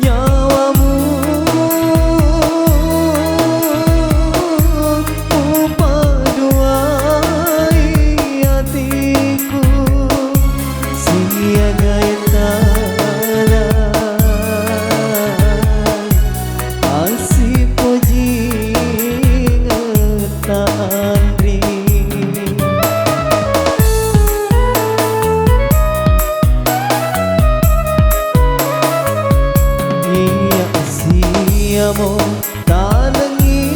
nyawamu upaduai hatiku siaga entara asih puji ngetandri iya siamo tanengi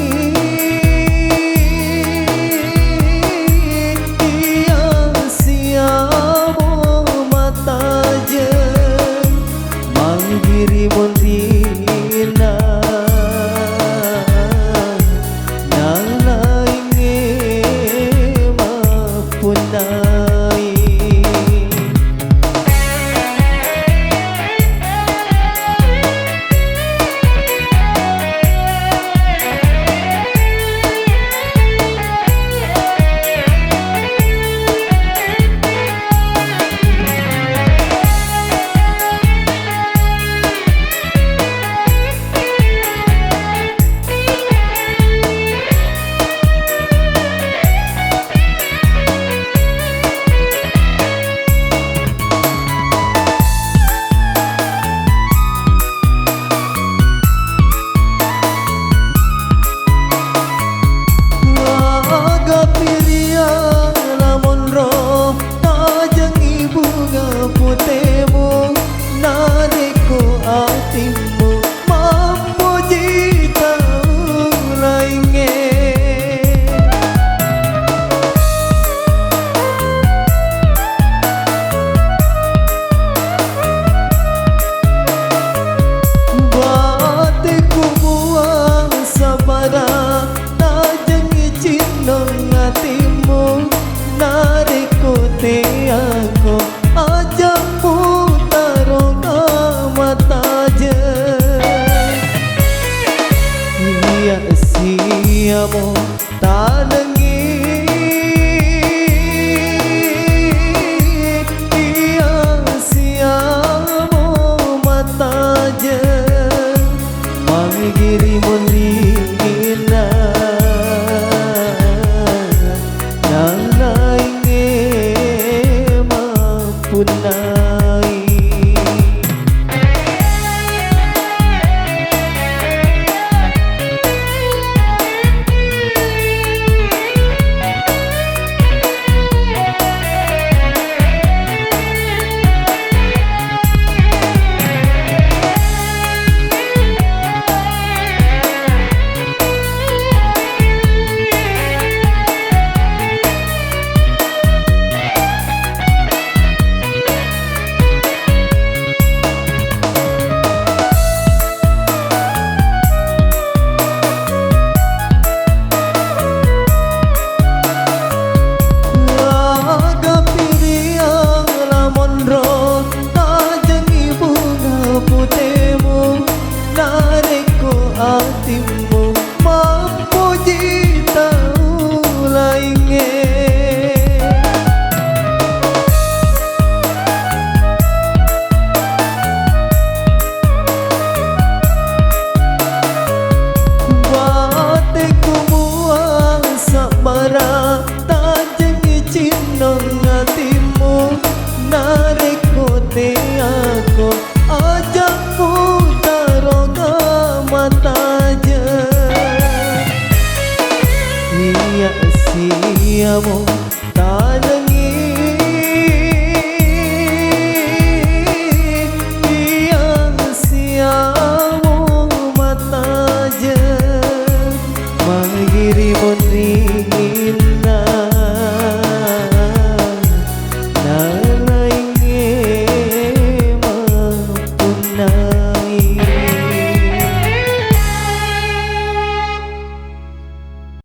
iya siamo mata je manggiri mondina nala inge mapunai putemu nadiku hatimu memuji tahu lainnya batiku buang sabara najengi cinong hatimu nadiku tiaku ajak putaro mata je iya siamo tanengi iya siamo mata je manggiri mondina nala inge mapunai putemu nariku hatimu memuji tahu lainnya batiku buang sabara tajengi cinong hatimu nariku tiaku ajak putaro mata je iya siamo tanengi iya siamo mata je manggiri mondina